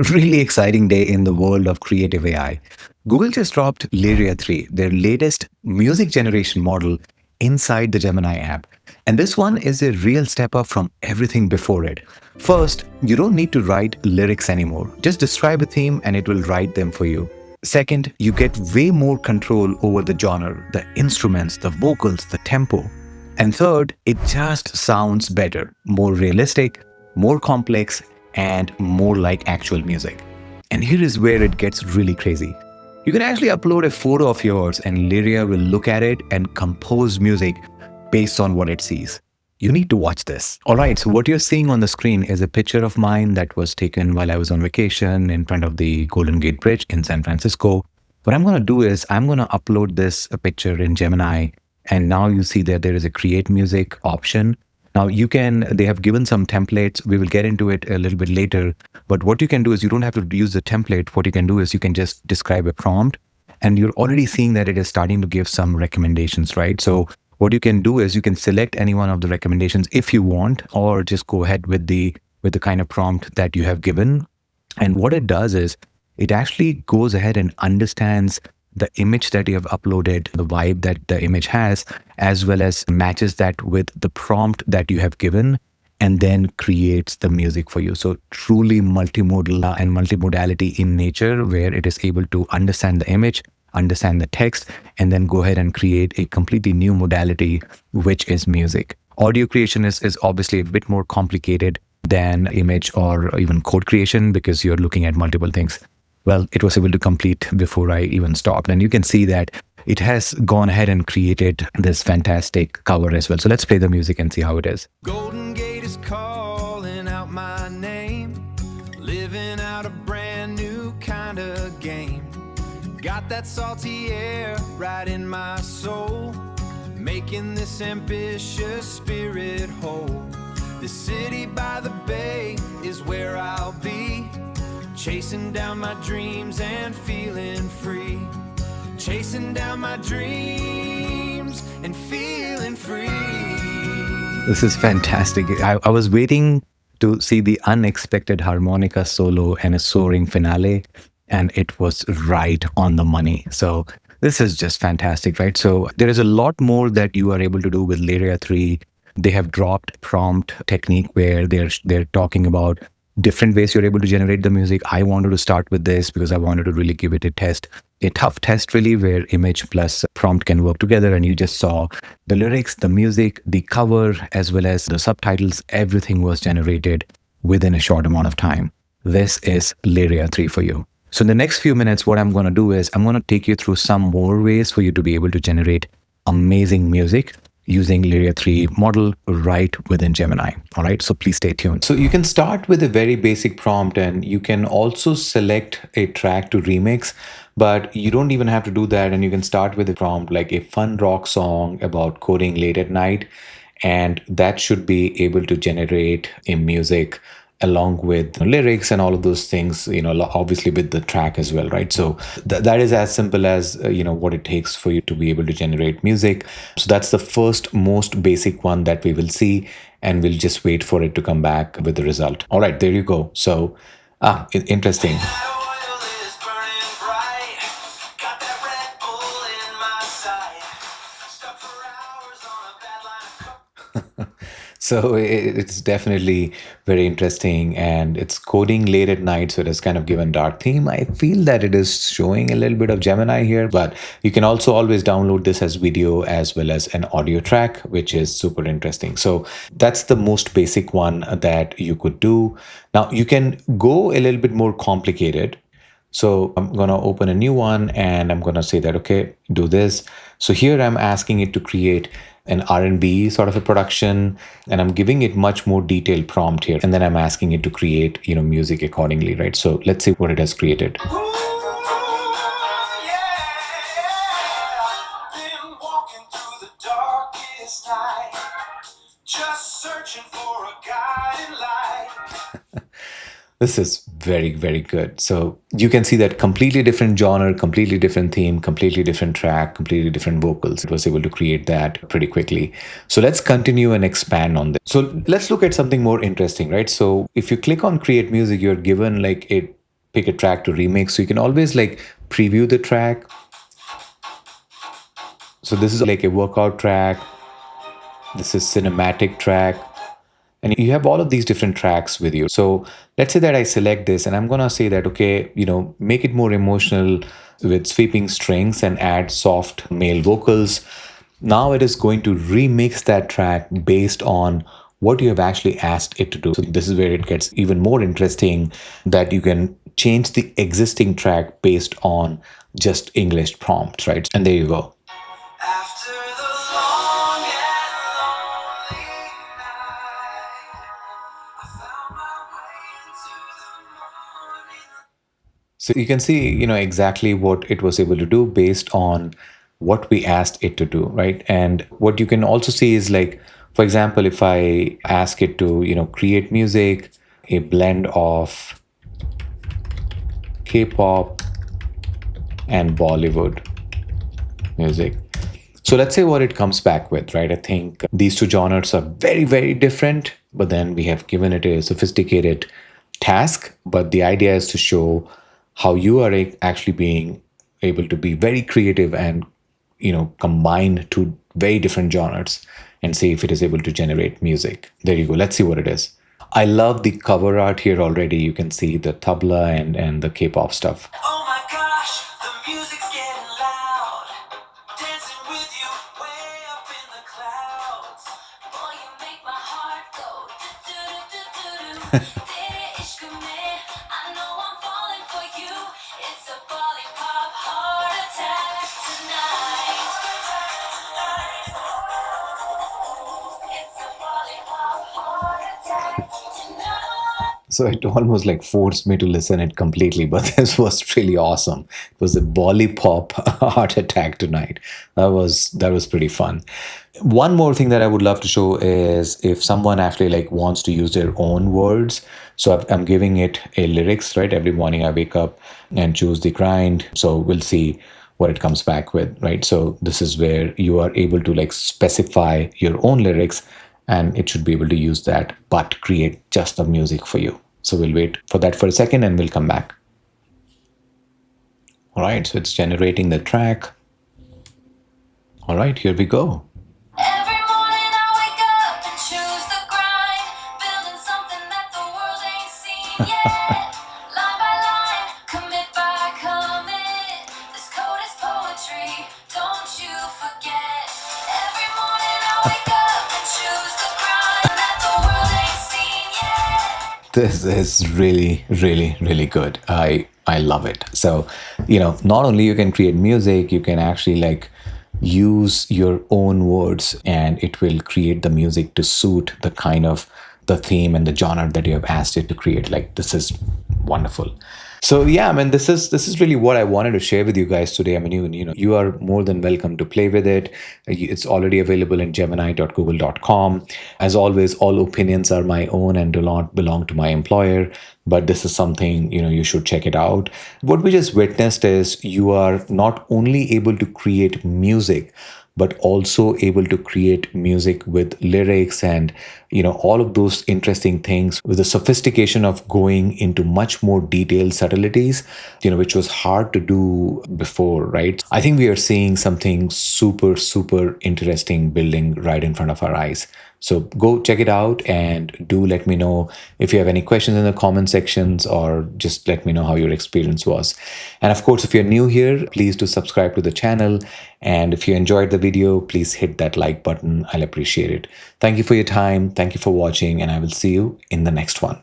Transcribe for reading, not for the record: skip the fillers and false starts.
Really exciting day in the world of creative AI. Google just dropped Lyria 3, their latest music generation model inside the Gemini app. And this one is a real step up from everything before it. First, you don't need to write lyrics anymore. Just describe a theme and it will write them for you. Second, you get way more control over the genre, the instruments, the vocals, the tempo. And third, it just sounds better, more realistic, more complex, and more like actual music. And here is where it gets really crazy. You can actually upload a photo of yours, and Lyria will look at it and compose music based on what it sees. You need to watch this. All right, so what you're seeing on the screen is a picture of mine that was taken while I was on vacation in front of the Golden Gate Bridge in San Francisco. What I'm going to do is I'm going to upload this picture in Gemini, and now you see that there is a create music option. Now they have given some templates. We will get into it a little bit later. But what you can do is you don't have to use the template. What you can do is you can just describe a prompt, and you're already seeing that it is starting to give some recommendations, right? So what you can do is you can select any one of the recommendations if you want, or just go ahead with the kind of prompt that you have given. And what it does is it actually goes ahead and understands the image that you have uploaded, the vibe that the image has, as well as matches that with the prompt that you have given, and then creates the music for you. So truly multimodal and multimodality in nature, where it is able to understand the image, understand the text, and then go ahead and create a completely new modality, which is music. Audio creation is obviously a bit more complicated than image or even code creation because you're looking at multiple things. Well, it was able to complete before I even stopped. And you can see that it has gone ahead and created this fantastic cover as well. So let's play the music and see how it is. Golden Gate is calling out my name, living out a brand new kind of game. Got that salty air right in my soul, making this ambitious spirit whole. The city by the bay is where I'll be, chasing down my dreams and feeling free. Chasing down my dreams and feeling free. This is fantastic. I was waiting to see the unexpected harmonica solo and a soaring finale, and it was right on the money. So this is just fantastic, right? So there is a lot more that you are able to do with Lyria 3. They have dropped prompt technique where they're talking about different ways you're able to generate the music. I wanted to start with this because I wanted to really give it a tough test really, where image plus prompt can work together. And you just saw the lyrics, the music, the cover, as well as the subtitles. Everything was generated within a short amount of time. This is Lyria 3 for you. So in the next few minutes, what I'm going to do is I'm going to take you through some more ways for you to be able to generate amazing music using Lyria 3 model right within Gemini. All right, so please stay tuned. So you can start with a very basic prompt, and you can also select a track to remix, but you don't even have to do that. And you can start with a prompt like a fun rock song about coding late at night, and that should be able to generate a music along with lyrics and all of those things, obviously with the track as well, right? So that is as simple as, what it takes for you to be able to generate music. So that's the first, most basic one that we will see, and we'll just wait for it to come back with the result. All right, there you go. So, interesting. So it's definitely very interesting, and it's coding late at night, so it has kind of given dark theme. I feel that it is showing a little bit of Gemini here, but you can also always download this as video as well as an audio track, which is super interesting. So that's the most basic one that you could do. Now you can go a little bit more complicated. So I'm going to open a new one, and I'm going to say that, okay, do this. So here I'm asking it to create an R&B sort of a production, and I'm giving it much more detailed prompt here. And then I'm asking it to create, music accordingly, right? So let's see what it has created. Just searching for a guiding light. This is very, very good. So you can see that completely different genre, completely different theme, completely different track, completely different vocals. It was able to create that pretty quickly. So let's continue and expand on this. So let's look at something more interesting, right? So if you click on create music, you're given like a pick a track to remix. So you can always like preview the track. So this is like a workout track. This is cinematic track. And you have all of these different tracks with you. So let's say that I select this and I'm going to say that, okay, make it more emotional with sweeping strings and add soft male vocals. Now it is going to remix that track based on what you have actually asked it to do. So this is where it gets even more interesting, that you can change the existing track based on just English prompts, right? And there you go. After the long and lonely night, I found my way into the morning. So you can see, exactly what it was able to do based on what we asked it to do, right? And what you can also see is like, for example, if I ask it to, create music, a blend of K-pop and Bollywood music. So let's say what it comes back with, right? I think these two genres are very, very different, but then we have given it a sophisticated task. But the idea is to show how you are actually being able to be very creative and, combine two very different genres and see if it is able to generate music. There you go. Let's see what it is. I love the cover art here already. You can see the tabla and the K-pop stuff. Oh my gosh, the music's getting loud. Dancing with you way up in the clouds. Boy, you make my heart go do-do-do-do-do. Ishq mein, I know I'm falling for you. It's a lollipop heart attack tonight. It's a lollipop heart attack tonight. So it almost like forced me to listen it completely, but this was really awesome. It was a Bollypop heart attack tonight. That was pretty fun. One more thing that I would love to show is if someone actually like wants to use their own words. So I'm giving it a lyrics, right? Every morning I wake up and choose the grind. So we'll see what it comes back with, right? So this is where you are able to like specify your own lyrics, and it should be able to use that, but create just the music for you. So we'll wait for that for a second and we'll come back. All right, so it's generating the track. All right, here we go. Every morning I wake up and choose the grind, building something that the world ain't seen yet. Line by line, commit by commit. This code is poetry, don't you forget. Every morning I wake up and choose the grind that the world ain't seen yet. This is really, really, really good. I love it. So, not only you can create music, you can actually like use your own words and it will create the music to suit the kind of the theme and the genre that you have asked it to create. Like, this is wonderful. So yeah, I mean, this is really what I wanted to share with you guys today. I mean, you are more than welcome to play with it. It's already available in gemini.google.com. As always, all opinions are my own and do not belong to my employer, but this is something, you should check it out. What we just witnessed is you are not only able to create music, but also able to create music with lyrics and all of those interesting things with the sophistication of going into much more detailed subtleties, which was hard to do before, right? I think we are seeing something super, super interesting building right in front of our eyes. So go check it out and do let me know if you have any questions in the comment sections, or just let me know how your experience was. And of course, if you're new here, please do subscribe to the channel. And if you enjoyed the video, please hit that like button. I'll appreciate it. Thank you for your time. Thank you for watching, and I will see you in the next one.